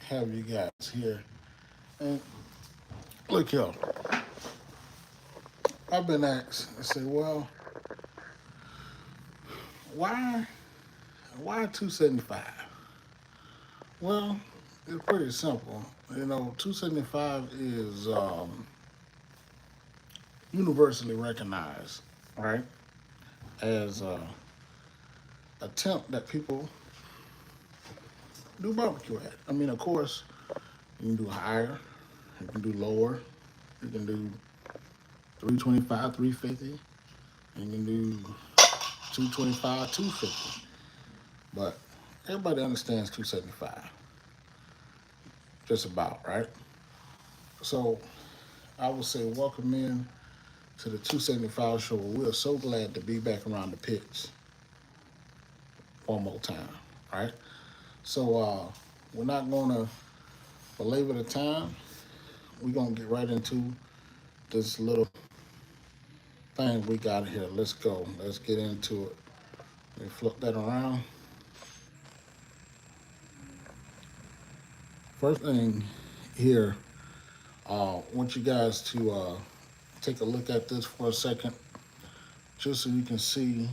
have you guys here. And look here, I've been asked, I say, well, why why 275? Well, it's pretty simple. 275 is universally recognized, right, as a temp that people do barbecue at. I mean, of course, you can do higher, you can do lower, you can do 325, 350, and you can do 225, 250. But everybody understands 275, just about, right? So I would say welcome in to the 275 show. We are so glad to be back around the pitch one more time, right? So we're not going to belabor the time. We're going to get right into this little thing we got here. Let's go. Let's get into it. Let me flip that around. First thing here, I want you guys to take a look at this for a second, just so you can see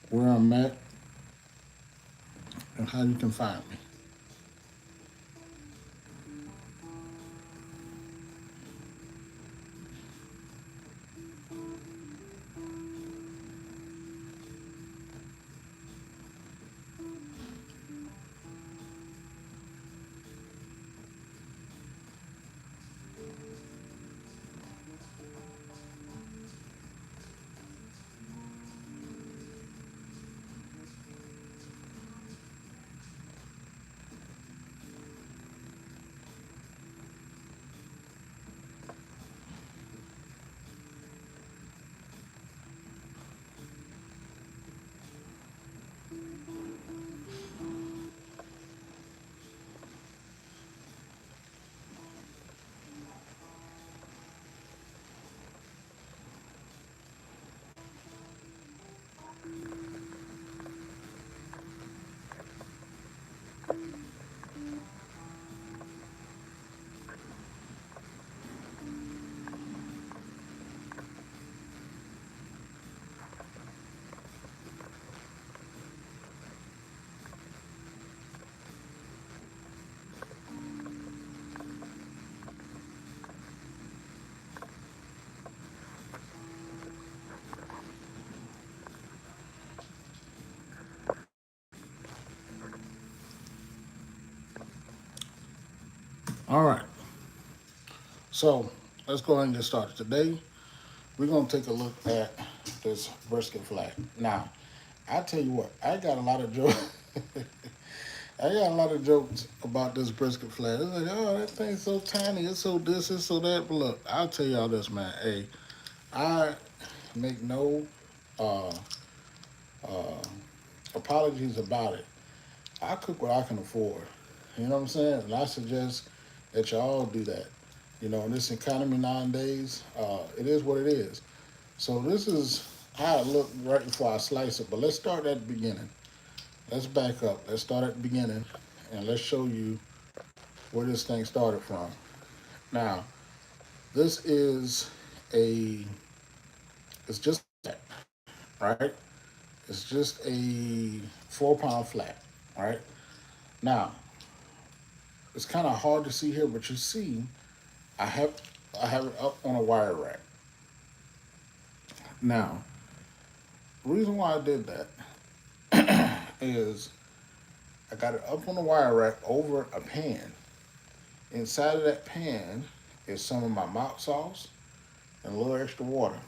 where I'm at and how you can find me. All right. So let's go ahead and get started. Today, we're going to take a look at this brisket flat. Now, I tell you what, I got a lot of jokes. I got a lot of jokes about this brisket flat. It's like, oh, that thing's so tiny. It's so this, it's so that. But look, I'll tell y'all this, man. Hey, I make no uh, uh, apologies about it. I cook what I can afford. You know what I'm saying? And I suggest that y'all do that. In this economy nowadays, it is what it is. So this is how it looked right before I slice it. But let's start at the beginning. Let's back up. Let's start at the beginning, and let's show you where this thing started from. Now, this is a, it's just that, right? It's just a 4 pound flat, right? Now, it's kind of hard to see here, but you see, I have I have it up on a wire rack. Now, the reason why I did that is I got it up on the wire rack over a pan. Inside of that pan is some of my mop sauce and a little extra water.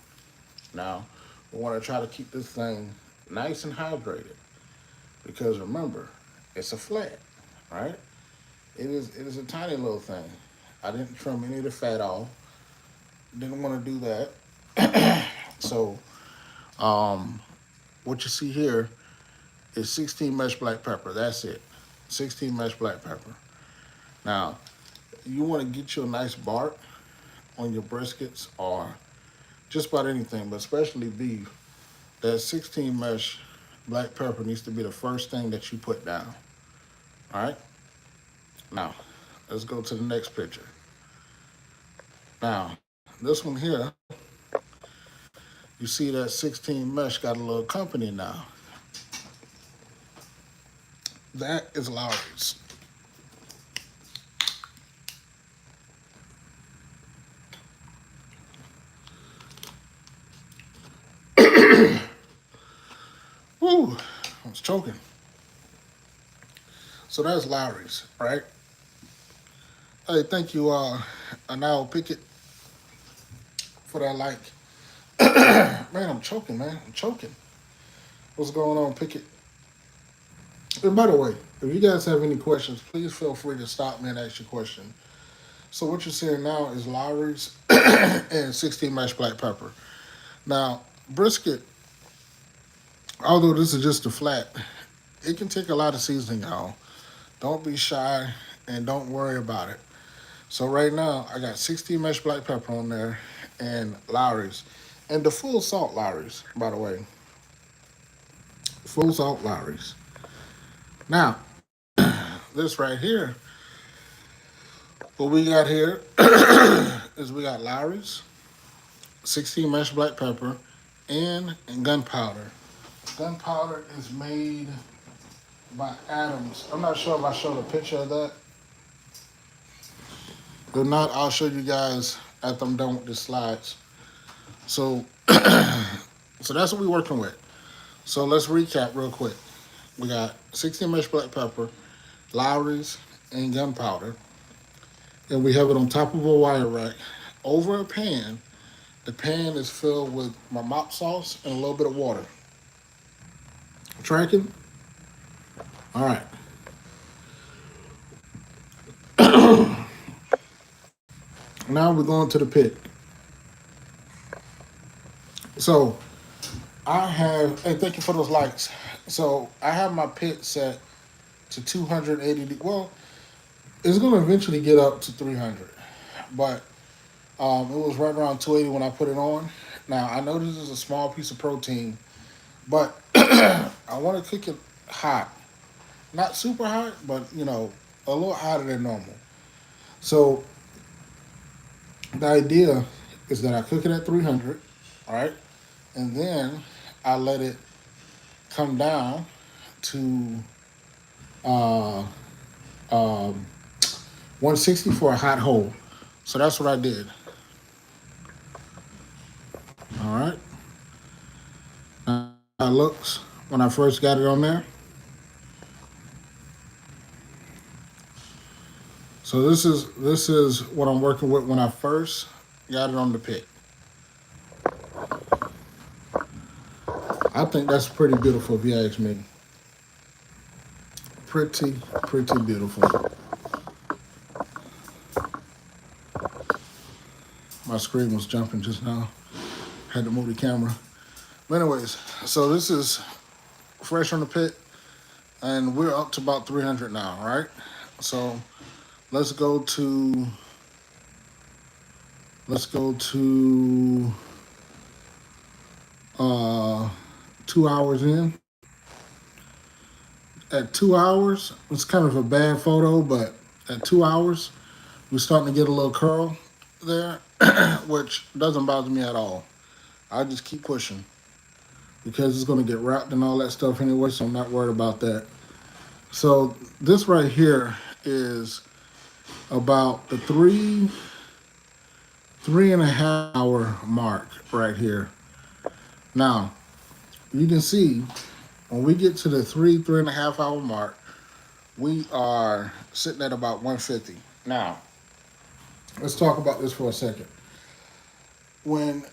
Now, we want to try to keep this thing nice and hydrated because remember, it's a flat, right? It is a tiny little thing. I didn't trim any of the fat off. Didn't want to do that. So, um, what you see here is 16 mesh black pepper. That's it. 16 mesh black pepper. Now, you want to get you a nice bark on your briskets or just about anything, but especially beef. That 16 mesh black pepper needs to be the first thing that you put down. All right? Now, let's go to the next picture. Now, this one here, you see that 16 mesh got a little company now. That is Lowry's. Woo, I was choking. So that's Lowry's, right? Hey, thank you, now Pickett, for that like. Man, I'm choking, man. I'm choking. What's going on, Pickett? And by the way, if you guys have any questions, please feel free to stop me and ask your question. So what you're seeing now is Lowry's and 16 mashed black pepper. Now, brisket, although this is just a flat, it can take a lot of seasoning, y'all. Don't be shy and don't worry about it. So right now, I got 16 mashed black pepper on there and Lowry's. And the full salt Lowry's, by the way. Full salt Lowry's. Now, this right here, what we got here is we got Lowry's, 16 mashed black pepper, and gunpowder. Gunpowder is made by Adams. I'm not sure if I showed a picture of that. If not, I'll show you guys after I'm done with the slides. So, so that's what we're working with. So let's recap real quick. We got 16 mashed black pepper, Lowry's, and gunpowder. And we have it on top of a wire rack over a pan. The pan is filled with my mop sauce and a little bit of water. Tracking? All right. Now we're going to the pit. So I have, and thank you for those likes. So I have my pit set to 280. Well, it's going to eventually get up to 300, but it was right around 280 when I put it on. Now I know this is a small piece of protein, but I want to cook it hot, not super hot, but a little hotter than normal. So the idea is that I cook it at 300, all right, and then I let it come down to uh, um, 160 for a hot hold. So that's what I did. All right. Now it looks when I first got it on there. So this is what I'm working with when I first got it on the pit. I think that's pretty beautiful if you ask me. Pretty beautiful. My screen was jumping just now. Had to move the camera. But anyways, so this is fresh on the pit, and we're up to about 300 now, right? So let's go to let's go to 2 hours in. At 2 hours, it's kind of a bad photo, but at 2 hours, we're starting to get a little curl there, which doesn't bother me at all. I just keep pushing because it's going to get wrapped and all that stuff anyway, so I'm not worried about that. So this right here is about the three and a half hour mark right here. Now you can see when we get to the three and a half hour mark, we are sitting at about 150. Now let's talk about this for a second. When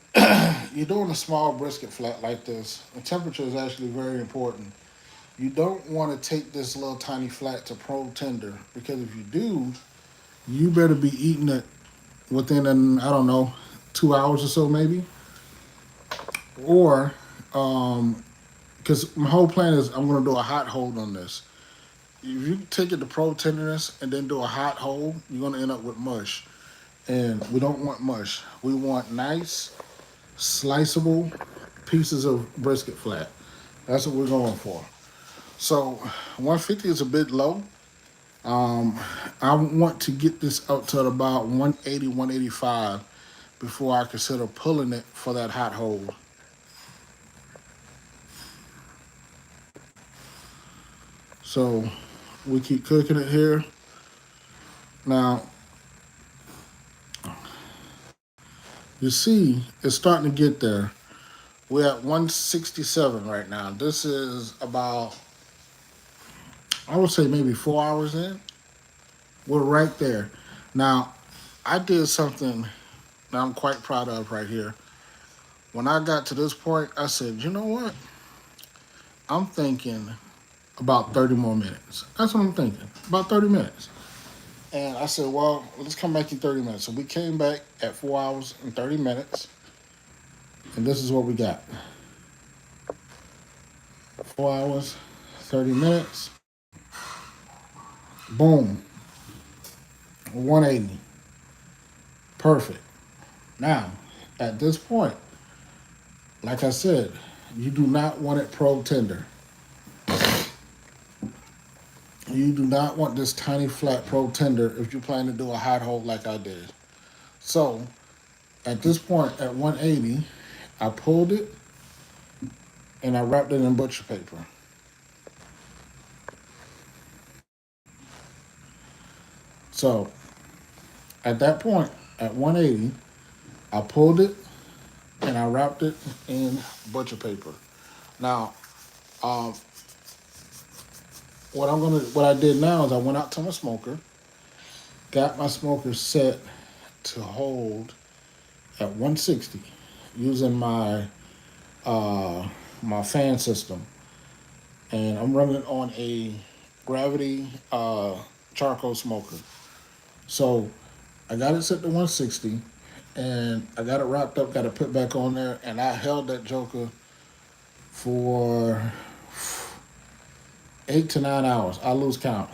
you're doing a small brisket flat like this, the temperature is actually very important. You don't want to take this little tiny flat to pro tender because if you do, you better be eating it within I don't know 2 hours or so maybe, or because my whole plan is I'm going to do a hot hold on this. If you take it to pro tenderness and then do a hot hold, you're going to end up with mush, and we don't want mush. We want nice, sliceable pieces of brisket flat. That's what we're going for. So 150 is a bit low. I want to get this up to about 180, 185 before I consider pulling it for that hot hold. So we keep cooking it here. Now, you see, it's starting to get there. We're at 167 right now. This is about, I would say maybe 4 hours in. We're right there. Now, I did something that I'm quite proud of right here. When I got to this point, I said, you know what? I'm thinking about 30 more minutes. That's what I'm thinking. About 30 minutes. And I said, well, let's come back in 30 minutes. So we came back at 4 hours and 30 minutes. And this is what we got: 4 hours, 30 minutes. Boom. 180. Perfect. Now, at this point, like I said, you do not want it pro tender. You do not want this tiny flat pro tender if you plan to do a hot hold like I did. So, at this point, at 180, I pulled it and I wrapped it in butcher paper. So, at that point, at 180, I pulled it and I wrapped it in butcher paper. Now, um, what I did now is I went out to my smoker, got my smoker set to hold at 160 using uh, my fan system, and I'm running on a gravity charcoal smoker. So I got it set to 160, and I got it wrapped up, got it put back on there, and I held that joker for 8 to 9 hours. I lose count.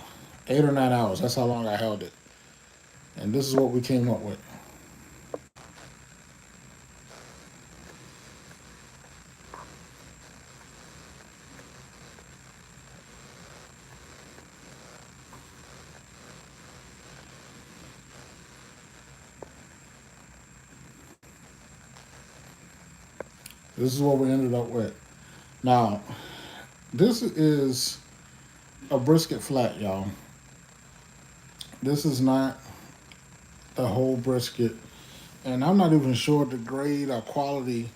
8 or 9 hours. That's how long I held it. And this is what we came up with. This is what we ended up with. Now, this is a brisket flat, y'all. This is not a whole brisket. And I'm not even sure the grade or quality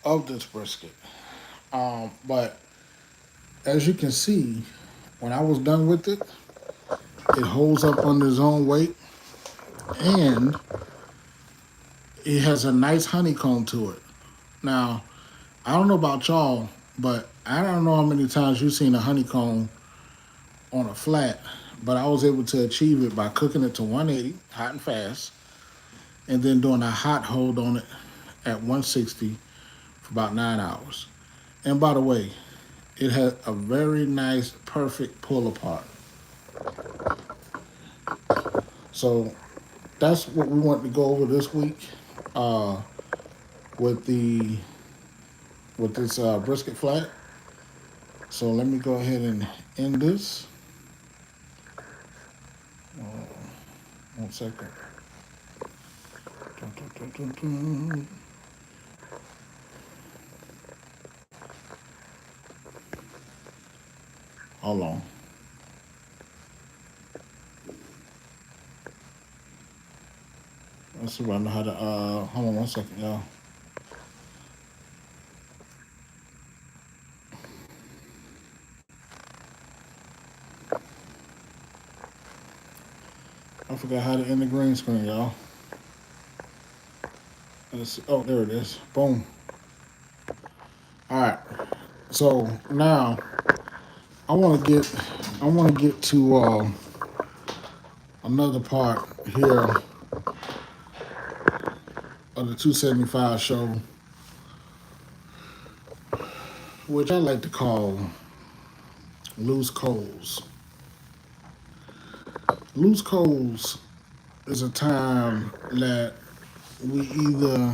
of this brisket. But as you can see, when I was done with it, it holds up under its own weight, and it has a nice honeycomb to it. Now, I don't know about y'all, but I don't know how many times you've seen a honeycomb on a flat, but I was able to achieve it by cooking it to 180, hot and fast, and then doing a hot hold on it at 160 for about 9 hours. And by the way, it had a very nice, perfect pull apart. So that's what we want to go over this week uh, with the with this brisket flat. So let me go ahead and end this. 1 second. Dun, dun, dun, dun, dun. Hold on. Let's see if I know how to. Hold on 1 second, y'all. I forgot how to end the green screen, y'all. Let's see. Oh, there it is. Boom. All right. So now I want to get to another part here of the 275 show, which I like to call loose coals. Loose coals is a time that we either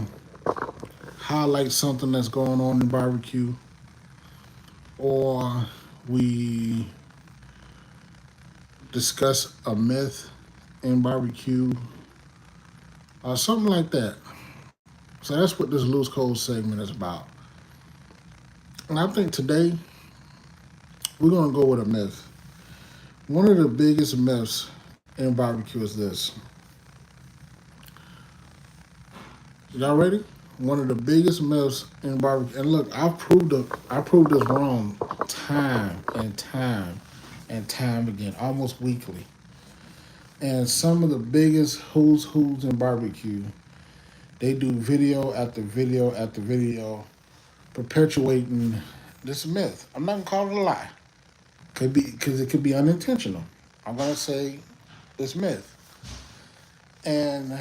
highlight something that's going on in barbecue, or we discuss a myth in barbecue or something like that. So that's what this loose coals segment is about. And I think today we're gonna go with a myth. One of the biggest myths in barbecue is this. Y'all ready? One of the biggest myths in barbecue. And look, I proved this wrong time and time and time again, almost weekly. And some of the biggest who's in barbecue, they do video after video after video perpetuating this myth. I'm not gonna call it a lie. Could be because it could be unintentional. I'm gonna say it's myth. And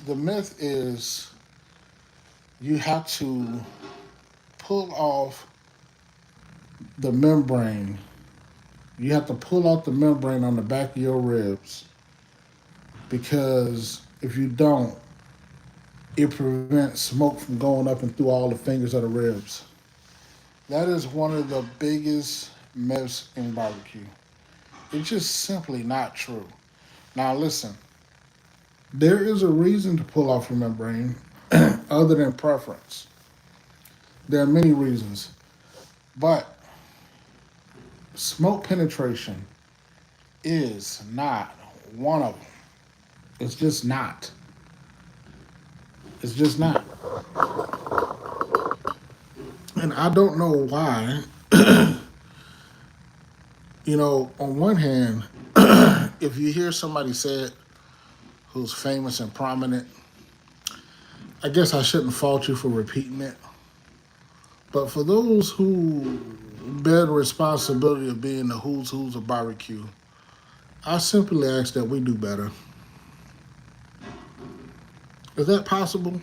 the myth is you have to pull off the membrane. You have to pull out the membrane on the back of your ribs because if you don't, it prevents smoke from going up and through all the fingers of the ribs. That is one of the biggest myths in barbecue. It's just simply not true. Now, listen, there is a reason to pull off your membrane other than preference. There are many reasons, but smoke penetration is not one of them. It's just not. It's just not. And I don't know why. On one hand, if you hear somebody say it who's famous and prominent, I guess I shouldn't fault you for repeating it. But for those who bear the responsibility of being the who's of barbecue, I simply ask that we do better. Is that possible?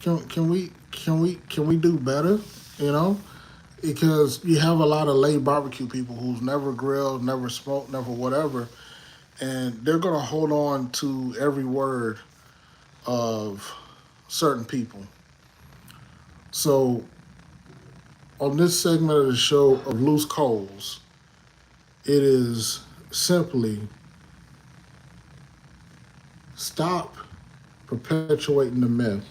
Can we do better? You know, because you have a lot of lay barbecue people who's never grilled, never smoked, never whatever, and they're gonna hold on to every word of certain people. So on this segment of the show of Loose Coals, it is simply stop perpetuating the myth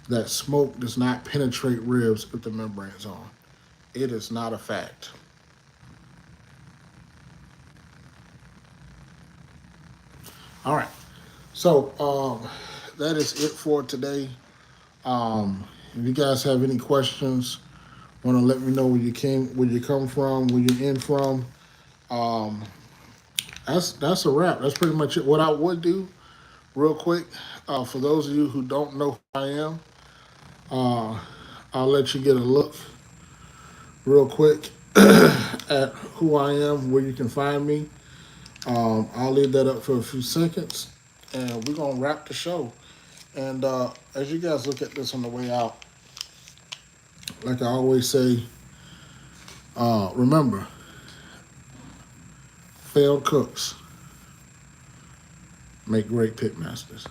that smoke does not penetrate ribs if the membrane is on. It is not a fact. All right. So that is it for today. If you guys have any questions, want to let me know where you come from, where you're in from. Um, that's a wrap. That's pretty much it. What I would do, real quick, for those of you who don't know who I am, uh, I'll let you get a look real quick at who I am, where you can find me. I'll leave that up for a few seconds, and we're gonna wrap the show. And as you guys look at this on the way out, like I always say, remember, failed cooks make great pitmasters.